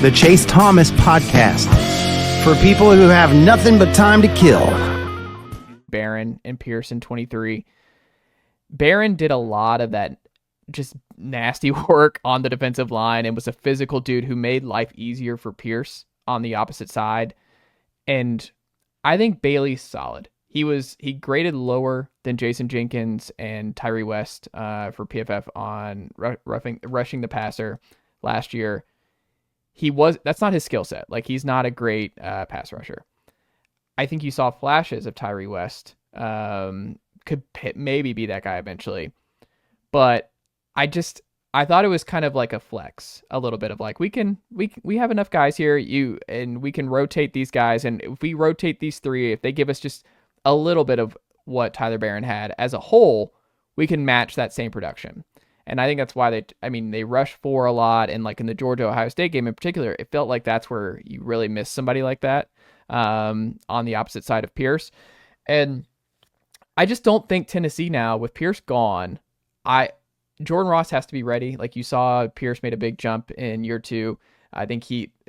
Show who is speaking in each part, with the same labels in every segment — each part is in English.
Speaker 1: the Chase Thomas Podcast, for people who have nothing but time to kill.
Speaker 2: Barron and Pearson 23. Barron did a lot of that just nasty work on the defensive line and was a physical dude who made life easier for Pierce on the opposite side. And I think Bailey's solid. He graded lower than Jason Jenkins and Tyree West for PFF on rushing the passer last year. That's not his skill set. Like, he's not a great pass rusher. I think you saw flashes of Tyree West. Could maybe be that guy eventually. But I thought it was kind of like a flex, a little bit of like, we have enough guys here, and we can rotate these guys. And if we rotate these three, if they give us just a little bit of what Tyler Barron had as a whole, we can match that same production. And I think that's why they rush 4 a lot. And like in the Georgia-Ohio State game in particular, it felt like that's where you really miss somebody like that on the opposite side of Pierce. And I just don't think Tennessee now, with Pierce gone, Jordan Ross has to be ready. Like you saw, Pierce made a big jump in year 2. I think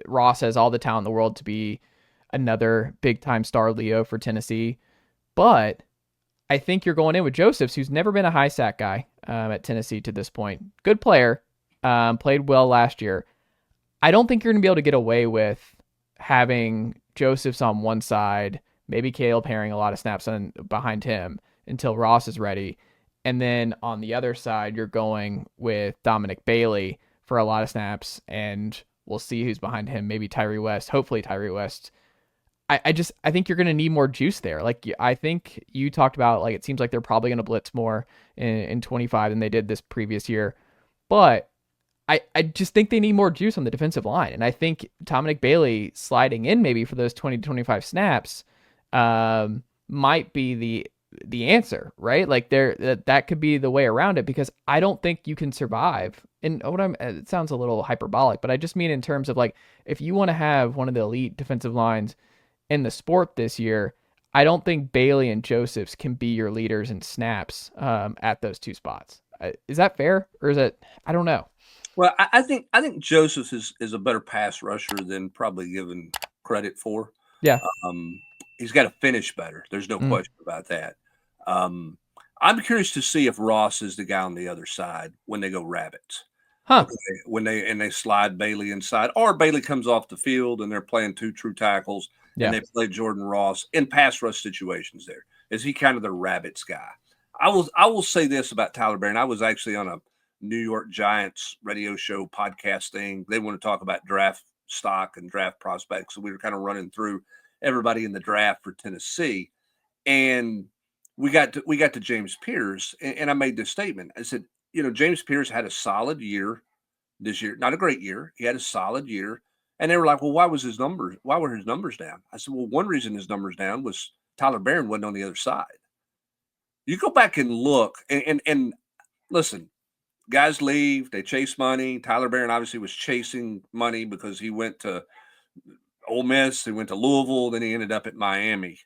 Speaker 2: Ross has all the talent in the world to be another big-time star Leo for Tennessee. But I think you're going in with Josephs, who's never been a high sack guy at Tennessee to this point. Good player, played well last year. I don't think you're going to be able to get away with having Josephs on one side, maybe Caleb Herring a lot of snaps behind him until Ross is ready. And then on the other side, you're going with Dominic Bailey for a lot of snaps, and we'll see who's behind him. Maybe Tyree West, hopefully Tyree West. I think you're going to need more juice there. Like, I think you talked about, like, it seems like they're probably going to blitz more in 25 than they did this previous year. But I just think they need more juice on the defensive line. And I think Dominic Bailey sliding in maybe for those 20 to 25 snaps might be the answer, right? Like, that could be the way around it, because I don't think you can survive. And it sounds a little hyperbolic, but I just mean in terms of, like, if you want to have one of the elite defensive lines in the sport this year, I don't think Bailey and Josephs can be your leaders in snaps at those two spots. Is that fair, or is it? I don't know.
Speaker 3: Well, I think Josephs is a better pass rusher than probably given credit for.
Speaker 2: Yeah.
Speaker 3: He's got to finish better. There's no question about that. I'm curious to see if Ross is the guy on the other side when they go rabbits.
Speaker 2: Huh.
Speaker 3: When they slide Bailey inside, or Bailey comes off the field and they're playing 2 true tackles, and they play Jordan Ross in pass rush situations there. Is he kind of the rabbits guy? I will say this about Tyler Barron. I was actually on a New York Giants radio show podcast thing. They want to talk about draft stock and draft prospects. So we were kind of running through everybody in the draft for Tennessee. And we got to James Pierce, and I made this statement. I said, James Pierce had a solid year this year. Not a great year. He had a solid year. And they were like, well, why were his numbers down? I said, well, one reason his numbers down was Tyler Barron wasn't on the other side. You go back and look, and listen, guys leave, they chase money. Tyler Barron obviously was chasing money because he went to Ole Miss, he went to Louisville, then he ended up at Miami.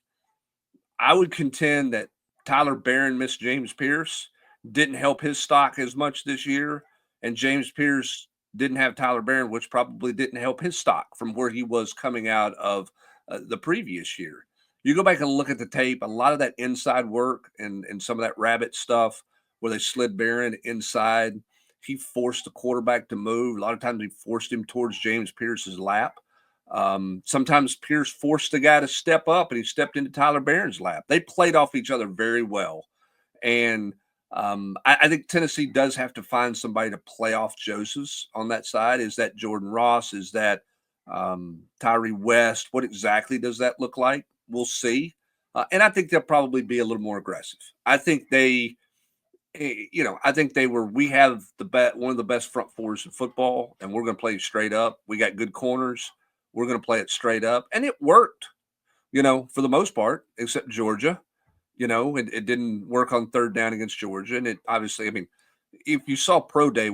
Speaker 3: I would contend that Tyler Barron missed James Pierce didn't help his stock as much this year, and James Pierce didn't have Tyler Barron, which probably didn't help his stock from where he was coming out of the previous year. You go back and look at the tape, a lot of that inside work and some of that rabbit stuff where they slid Barron inside, he forced the quarterback to move. A lot of times he forced him towards James Pierce's lap. Sometimes Pierce forced the guy to step up, and he stepped into Tyler Barron's lap. They played off each other very well. And I think Tennessee does have to find somebody to play off Josephs on that side. Is that Jordan Ross? Is that Tyree West? What exactly does that look like? We'll see. And I think they'll probably be a little more aggressive. I think we have one of the best front fours in football, and we're going to play straight up. We got good corners. We're going to play it straight up. And it worked, for the most part, except Georgia. It didn't work on third down against Georgia. And it obviously, if you saw Pro Day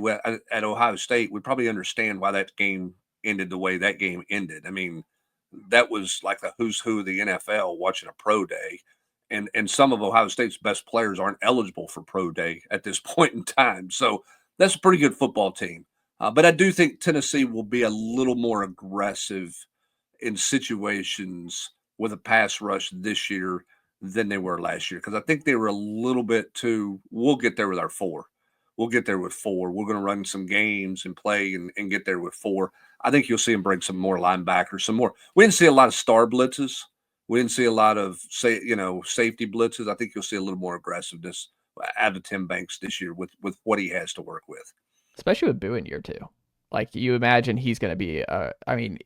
Speaker 3: at Ohio State, we'd probably understand why that game ended the way that game ended. That was like the who's who of the NFL watching a Pro Day. And some of Ohio State's best players aren't eligible for Pro Day at this point in time. So that's a pretty good football team. But I do think Tennessee will be a little more aggressive in situations with a pass rush this year than they were last year, because I think they were a little bit too. We'll get there with our 4. We'll get there with 4. We're going to run some games and play and get there with 4. I think you'll see them bring some more linebackers, some more. We didn't see a lot of star blitzes. We didn't see a lot of safety blitzes. I think you'll see a little more aggressiveness out of Tim Banks this year with what he has to work with,
Speaker 2: especially with Boo in year 2. Like, you imagine he's going to be,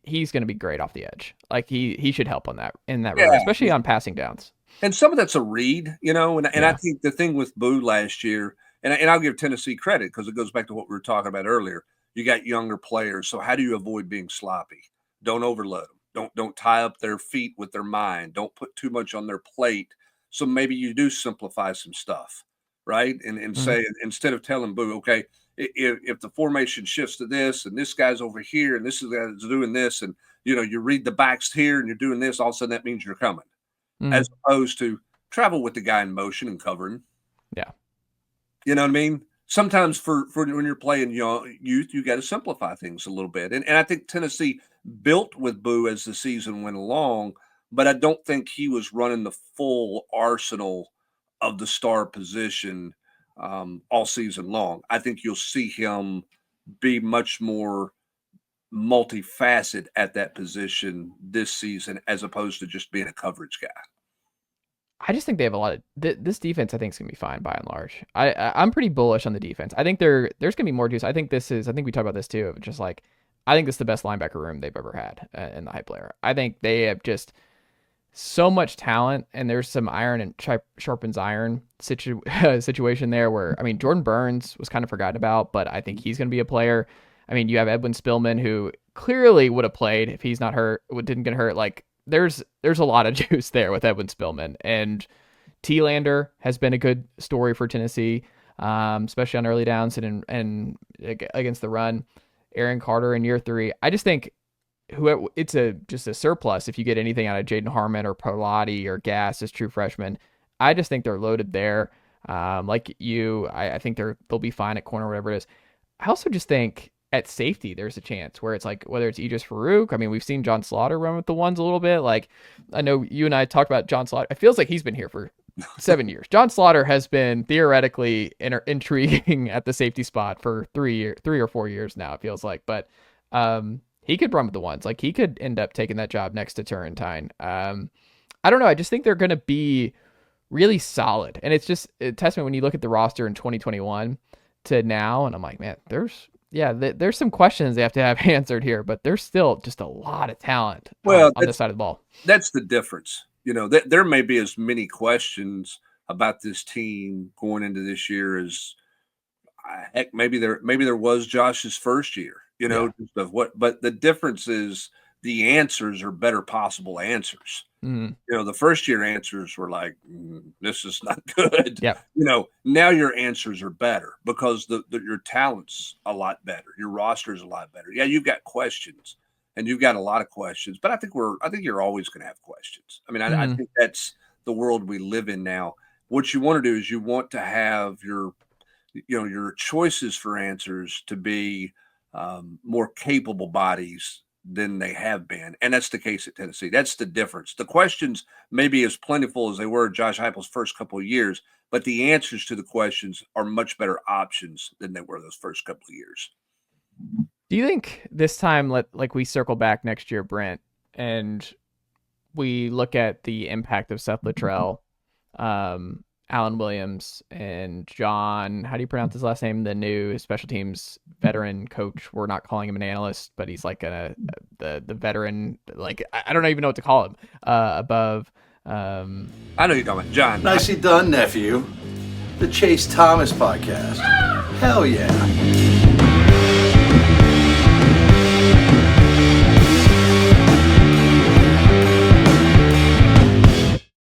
Speaker 2: he's going to be great off the edge. Like, he should help on that regard, especially on passing downs.
Speaker 3: And some of that's a read, and I think the thing with Boo last year, and I'll give Tennessee credit because it goes back to what we were talking about earlier. You got younger players, so how do you avoid being sloppy? Don't overload them. Don't tie up their feet with their mind. Don't put too much on their plate. So maybe you do simplify some stuff, right? And say, instead of telling Boo, okay, if the formation shifts to this and this guy's over here and this guy's doing this, and you read the backs here and you're doing this, all of a sudden that means you're coming, as opposed to travel with the guy in motion and covering.
Speaker 2: Yeah,
Speaker 3: you know what I mean. Sometimes for when you're playing youth, you got to simplify things a little bit, and I think Tennessee built with Boo as the season went along, but I don't think he was running the full arsenal of the star position all season long. I think you'll see him be much more multifaceted at that position this season, as opposed to just being a coverage guy.
Speaker 2: I just think they have a lot of this defense. I think is gonna be fine by and large. I'm pretty bullish on the defense. I think there's gonna be more juice. I think we talked about this too. Just like, I think this is the best linebacker room they've ever had in the hype layer. I think they have just so much talent, and there's some iron and sharpens iron situation there where, Jordan Burns was kind of forgotten about, but I think he's going to be a player. You have Edwin Spillman, who clearly would have played if he's not hurt, didn't get hurt. Like, there's a lot of juice there with Edwin Spillman, and T-Lander has been a good story for Tennessee, especially on early downs and against the run. Aaron Carter in year 3. I just think it's just a surplus if you get anything out of Jaden Harmon or Pilati or Gass as true freshmen. I just think they're loaded there. I think they'll be fine at corner, whatever it is. I also just think at safety, there's a chance where it's like, whether it's Idris Farouk. We've seen John Slaughter run with the ones a little bit. Like, I know you and I talked about John Slaughter. It feels like he's been here for 7 years. John Slaughter has been theoretically intriguing at the safety spot for 3 or 4 years now, it feels like. But he could run with the ones. Like, he could end up taking that job next to Turrentine. I don't know. I just think they're going to be really solid. And it's just a testament when you look at the roster in 2021 to now. And I'm like, man, there's some questions they have to have answered here, but there's still just a lot of talent on this side of the ball.
Speaker 3: That's the difference. There may be as many questions about this team going into this year as heck, maybe there was Josh's first year, but the difference is the answers are better possible answers. The first year answers were like, this is not good.
Speaker 2: Yeah.
Speaker 3: Now your answers are better because your talent's a lot better. Your roster is a lot better. Yeah, you've got questions, and you've got a lot of questions, but I think you're always going to have questions. I think that's the world we live in now. What you want to do is you want to have your choices for answers to be more capable bodies than they have been. And that's the case at Tennessee. That's the difference. The questions may be as plentiful as they were Josh Heupel's first couple of years, but the answers to the questions are much better options than they were those first couple of years.
Speaker 2: Do you think this time, we circle back next year, Brent, and we look at the impact of Seth Littrell, Alan Williams, and John, how do you pronounce his last name? The new special teams veteran coach. We're not calling him an analyst, but he's like the veteran. Like, I don't even know what to call him. Above.
Speaker 3: I know you're talking about John.
Speaker 4: Nicely done, nephew. The Chase Thomas podcast. Hell yeah.